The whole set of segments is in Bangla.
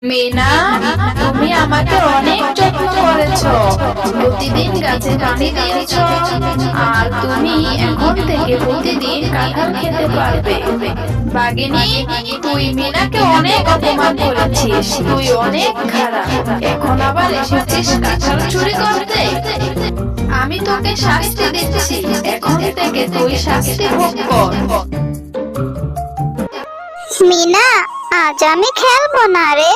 মিনা, তুমি আমাকে অনেক যত্ন করেছো, প্রতিদিন গাছে পানি দিয়েছো, আর তুমি এখন থেকে প্রতিদিন কাঁঠাল খেতে পারবে। বাঘিনী, তুই মিনাকে অনেক অপমান করেছিস, তুই অনেক খারাপ। এখন আবার এসেছিস কাঁঠাল চুরি করতে। আমি তোকে শাস্তি দিচ্ছি, এখন থেকে তুই শাস্তি ভোগ কর। মিনা, আজ আমি খেলবো না রে।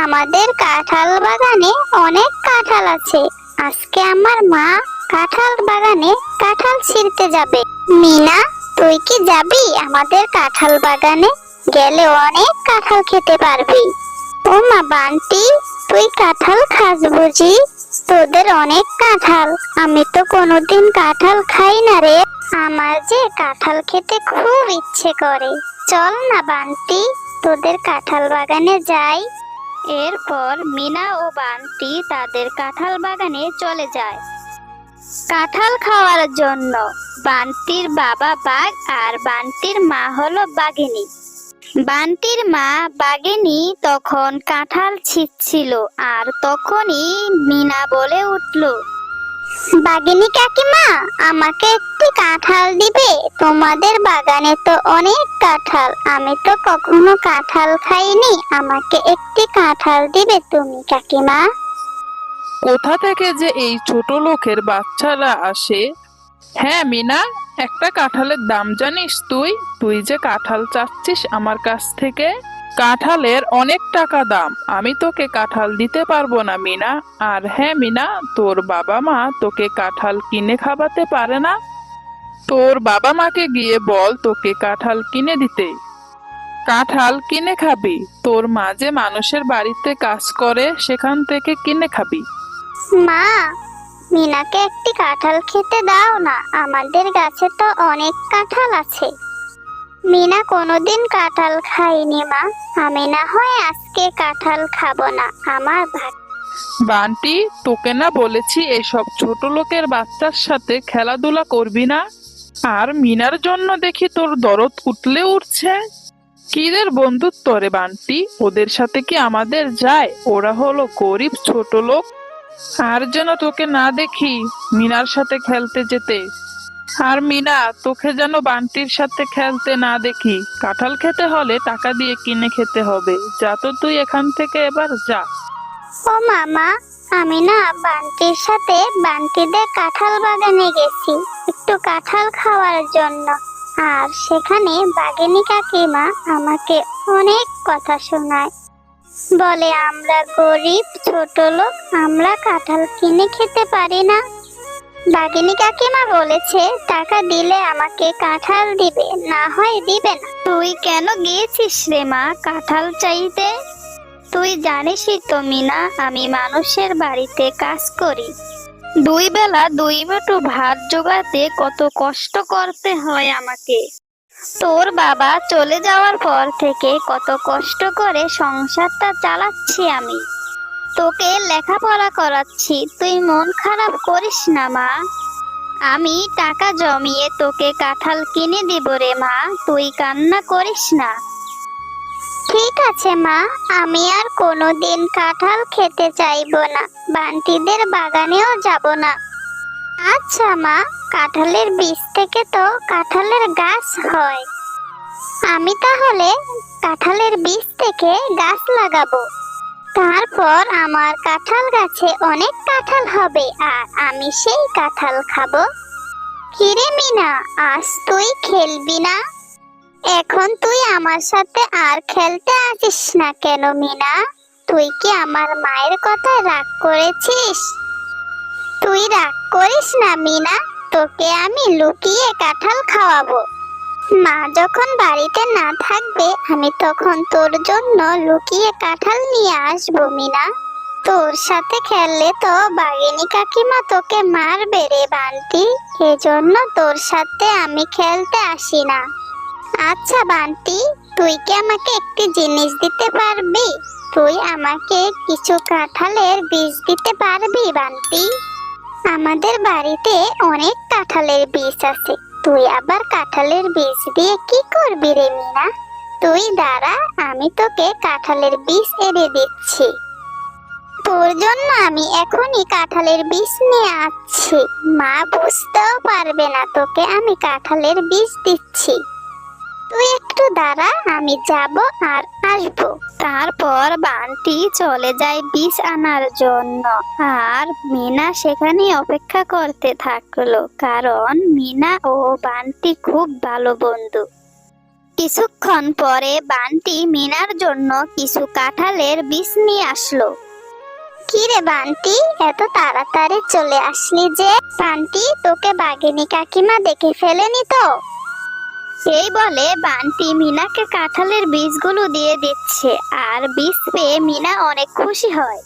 আমাদের কাঁঠাল বাগানে অনেক কাঁঠাল আছে। আজকে আমার মা কাঁঠাল বাগানে কাঁঠাল ছিঁড়তে যাবে। মিনা, তুই কি যাবি আমাদের কাঁঠাল বাগানে? গেলে অনেক কাঁঠাল খেতে পারবি। ও মা বান্টি, তুই কাঁঠাল খাস বুঝি? তোদের অনেক কাঁঠাল, আমি তো কোনোদিন কাঁঠাল খাই না রে। আমার যে কাঁঠাল খেতে খুব ইচ্ছে করে। চল না বান্টি, তোদের কাঁঠাল বাগানে যাই। এরপর মিনা ও বান্টি তাদের কাঁঠাল বাগানে চলে যায় কাঁঠাল খাওয়ার জন্য। বান্টির বাবা বাঘ আর বান্টির মা হলো বাঘিনী। বান্টির মা বাঘিনী তখন কাঁঠাল ছিঁড়ছিল, আর তখনই মিনা বলে উঠল, বাঘিনী কাকিমা, আমাকে একটি কাঁঠাল দিবে? তোমাদের বাগানে তো অনেক কাঁঠাল, আমি তো কখনো কাঁঠাল খাইনি, আমাকে একটি কাঁঠাল দিবে তুমি কাকিমা? কোথা থেকে যে এই ছোট লোকের বাচ্চারা আসে? হ্যাঁ মিনা, একটা কাঁঠালের দাম জানিস তুই? তুই যে কাঁঠাল চাচ্ছিস আমার কাছ থেকে, কাঁঠালের অনেক টাকা দাম। আমি তোকে কাঁঠাল দিতে পারবো না মিনা। আর হ্যাঁ মিনা, তোর বাবা মা তোকে কাঁঠাল কিনে খাওয়াতে পারে না? তোর বাবা মাকে গিয়ে বল তোকে কাঁঠাল কিনে দিতে। কাঁঠাল কিনে খাবি, তোর মা যে মানুষের বাড়িতে কাজ করে, সেখান থেকে কিনে খাবি। মা, মিনাকে একটি কাঁঠাল খেতে দাও না, আমাদের গাছে তো অনেক কাঁঠাল আছে। মিনা কোনোদিন কাঁঠাল খাইনি মা, আমি না হয় আজকে কাঁঠাল খাবো না, আমার ভাগ। বান্টি, তোকে না বলেছি এসব ছোট লোকের বাচ্চার সাথে খেলাধুলা করবি না? আর মিনার জন্য দেখি তোর দরদ উঠলে উঠছে। কিদের বন্ধুত্ব রে বান্টি, ওদের সাথে কি আমাদের যায়? ওরা হলো গরিব ছোট লোক। আর যেন তোকে না দেখি মিনার সাথে খেলতে যেতে। আর মিনা, তোকে যেন বান্টির সাথে খেলতে না দেখি। কাঁঠাল খেতে হলে টাকা দিয়ে কিনে খেতে হবে। যা তো তুই এখান থেকে, এবার যা। ও মামা, আমি না বান্টির সাথে বান্টিদের কাঁঠাল বাগানে গেছি একটু কাঁঠাল খাওয়ার জন্য। আর সেখানে বাঘিনী কাকিমা আমাকে অনেক কথা শোনায়, বলে আমরা গরিব ছোট লোক, আমরা কাঁঠাল কিনে খেতে পারি না। বাঘিনী কাকিমা বলেছে টাকা দিলে আমাকে কাঁঠাল দিবে, না হয় দিবে না। তুই কেন গিয়েছিস রে মা কাঁঠাল চাইতে? তুই জানিসই তো মিনা, আমি মানুষের বাড়িতে কাজ করি। দুই বেলা দুই মুঠো ভাত জোগাতে কত কষ্ট করতে হয় আমাকে। তোর বাবা চলে যাওয়ার পর থেকে কত কষ্ট করে সংসারটা চালাচ্ছি আমি। তোকে লেখাপড়া করাচ্ছি, তুই মন খারাপ করিস না মা। আমি টাকা জমিয়ে তোকে কাঁঠাল কিনে দিব রে মা, তুই কান্না করিস না। ঠিক আছে মা, আমি আর কোনোদিন কাঁঠাল খেতে চাইবো না, বান্টিদের বাগানেও যাব না। আচ্ছা মা, কাঁঠালের বীজ থেকে তো কাঁঠালের গাছ হয়, আমি তাহলে কাঁঠালের বীজ থেকে গাছ লাগাবো। তারপর আমার কাঁঠাল গাছে অনেক কাঁঠাল হবে, আর আমি সেই কাঁঠাল খাবো। কিরে মিনা, আজ তুই খেলবি না? এখন তুই আমার সাথে আর খেলতে আসিস না কেন মিনা? তুই কি আমার মায়ের কথায় রাগ করেছিস? তুই রাগ করিস না মিনা, তোকে আমি লুকিয়ে কাঁঠাল খাওয়াবো। মা যখন বাড়িতে না থাকবে, আমি তখন তোর জন্য লুকিয়ে কাঁঠাল নিয়ে আসবো মিনা। তোর সাথে খেললে তো বাঘিনী কাকিমা তোকে মারবে রে বান্টি, এজন্য তোর সাথে আমি খেলতে আসি না। আচ্ছা বান্টি, তুই কি আমাকে একটি জিনিস দিতে পারবি? তুই আমাকে কিছু কাঁঠালের বীজ দিতে পারবি বান্টি? আমাদের বাড়িতে অনেক কাঁঠালের বীজ আছে, তুই আবার কাঁঠালের বীজ দিয়ে কি করবি রে মিনা? তুই দাঁড়া, আমি তোকে কাঁঠালের বীজ এনে দিচ্ছি। তোর জন্য আমি এখনই কাঁঠালের বীজ নিয়ে আসছি। মা বুঝতেও পারবে না তোকে আমি কাঁঠালের বীজ দিচ্ছি। তুই একটু দাঁড়া, আমি যাব আর আসবো। তারপর বান্টি চলে যায় বীজ আনার জন্য, আর মিনা সেখানে অপেক্ষা করতে থাকলো, কারণ মিনা ও বান্টি খুব ভালো বন্ধু। কিছুক্ষণ পরে বান্টি মিনার জন্য কিছু কাঁঠালের বীজ নিয়ে আসলো। কি রে বান্টি, এত তাড়াতাড়ি চলে আসলি যে? বান্টি, তোকে বাঘিনী কাকিমা দেখে ফেলেনি তো? এই বলে বান্টি মিনাকে কাঁঠালের বীজগুলো দিয়ে দিচ্ছে, আর বীজ পেয়ে মিনা অনেক খুশি হয়।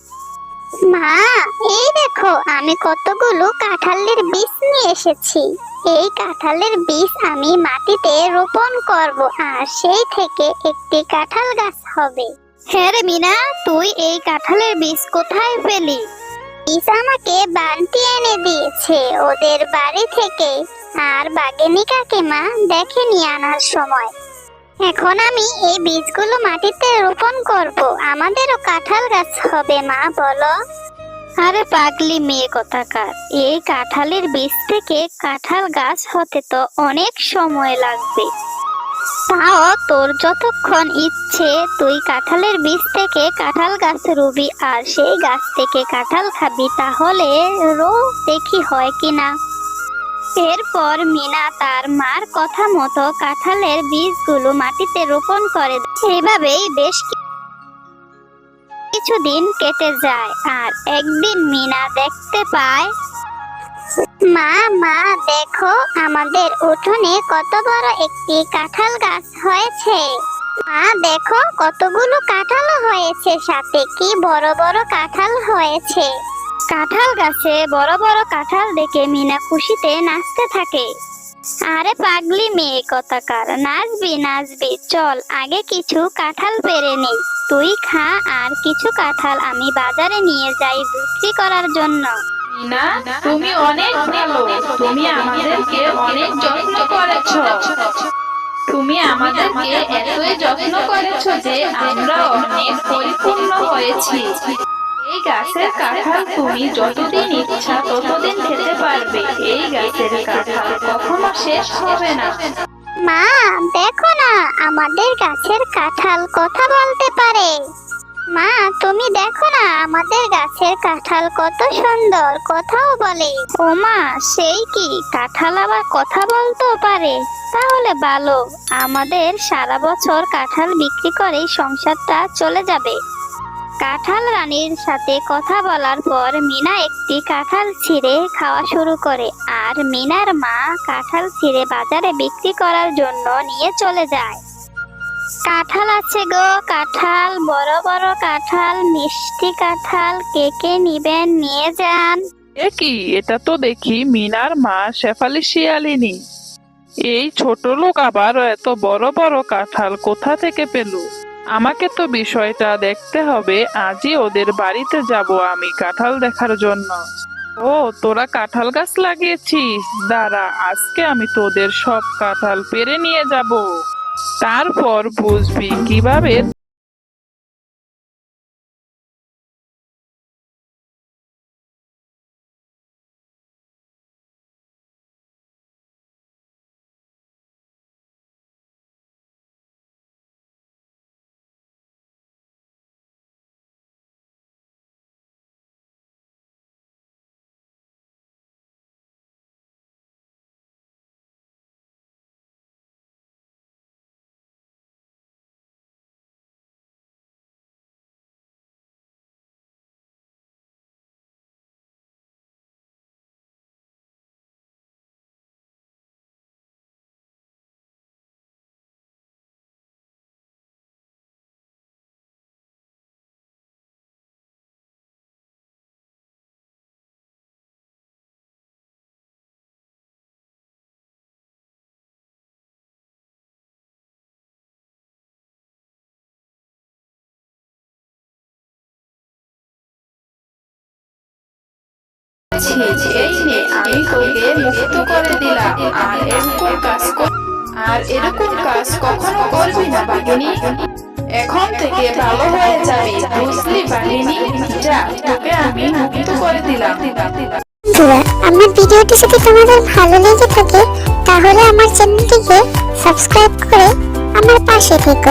মা, এই দেখো আমি কতগুলো কাঁঠালের বীজ নিয়ে এসেছি। এই কাঁঠালের বীজ আমি মাটিতে রোপণ করব, আর সেই থেকে একটি কাঁঠাল গাছ হবে। হ্যাঁ রে মিনা, তুই এই কাঁঠালের বীজ কোথায় পেলি? বীজ আমাকে বান্টি এনে দিয়েছে ওদের বাড়ি থেকে, আর বাঘিনী কাকিমা দেখে নিয়ে আনার সময়। এখন আমি এই বীজগুলো মাটিতে রোপণ করব, আমাদেরও কাঁঠাল গাছ হবে। মা বলো। আরে পাগলি মেয়ে কোথাকার, এই কাঁঠালের বীজ থেকে কাঁঠাল গাছ হতে তো অনেক সময় লাগবে। তাও তোর যতক্ষণ ইচ্ছে তুই কাঁঠালের বীজ থেকে কাঁঠাল গাছ রুবি, আর সেই গাছ থেকে কাঁঠাল খাবি, তাহলে দেখি হয় কিনা। এরপর মিনা তার মার কথা মতো কাঁঠালের বীজগুলো মাটিতে রোপণ করে। এইভাবেই বেশ কিছুদিন কেটে যায়, আর একদিন মিনা দেখতে পায়, মা মা দেখো, আমাদের উঠোনে কত বড় একটি কাঁঠাল গাছ হয়েছে। মা দেখো, কতগুলো কাঁঠালও হয়েছে, সাথে কি বড় বড় কাঁঠাল হয়েছে। কাঁঠাল গাছে বড় বড় কাঁঠাল দেখে মিনা খুশিতে নাচতে থাকে। আরে পাগলি মেয়ে কোথাকার, নাচবি নাচবি, চল আগে কিছু কাঁঠাল পেড়ে নেই। তুই খা, আর কিছু কাঁঠাল আমি বাজারে নিয়ে যাই বিক্রি করার জন্য। মিনা, তুমি অনেক ভালো, তুমি আমাদেরকে অনেক যত্ন করেছো। তুমি আমাদেরকে এতই যত্ন করেছো যে আমরা অনেক পরিপূর্ণ হয়েছি। এই গাছের কাঁঠাল তুমি যতদিন ইচ্ছা ততদিন খেতে পারবে। এই গাছের কাঁঠাল কখনো শেষ হবে না। মা দেখো না, আমাদের গাছের কাঁঠাল কথা বলতে পারে। মা তুমি দেখো না, আমাদের গাছের কাঁঠাল কত সুন্দর, কথাও বলে। ও মা, সেই কি, কাঁঠাল আবার কথা বলতেও পারে? তাহলে ভালো, আমাদের সারা বছর কাঁঠাল বিক্রি করেই সংসারটা চলে যাবে। কাঁঠাল রানীর সাথে কথা বলার পর মিনা একটি কাঁঠাল ছিঁড়ে খাওয়া শুরু করে, আর মিনার মা কাঁঠাল ছিঁড়ে বাজারে বিক্রি করার জন্য নিয়ে চলে যায়। কাঁঠাল আছে গো কাঁঠাল, বড় বড় কাঁঠাল, মিষ্টি কাঁঠাল, কে কে নিবেন নিয়ে যান। এ কি, এটা তো দেখি মিনার মা শেফালি শিয়ালিনী। এই ছোট লোক আবার এত বড় বড় কাঁঠাল কোথা থেকে পেল? আমাকে তো বিষয়টা দেখতে হবে। আজই ওদের বাড়িতে যাব আমি কাঁঠাল দেখার জন্য। ও, তোরা কাঁঠাল গাছ লাগিয়েছিস? দাঁড়া, আজকে আমি তোদের সব কাঁঠাল পেড়ে নিয়ে যাব, তারপর বুঝবি কিভাবে। এই নে, আমি তোকে মুক্ত করে দিলাম, আর এরকম কাজ আর এরকম কাজ কখনো করবি না বাঘিনী। এখন থেকে ভালো হয়ে যাবে, বুঝলি বাঘিনী? যা, তোকে আমি মুক্ত করে দিলাম। বন্ধুরা, আমার ভিডিওটি যদি তোমাদের ভালো লেগে থাকে তাহলে আমার চ্যানেলটিকে সাবস্ক্রাইব করে আমার পাশে থেকো।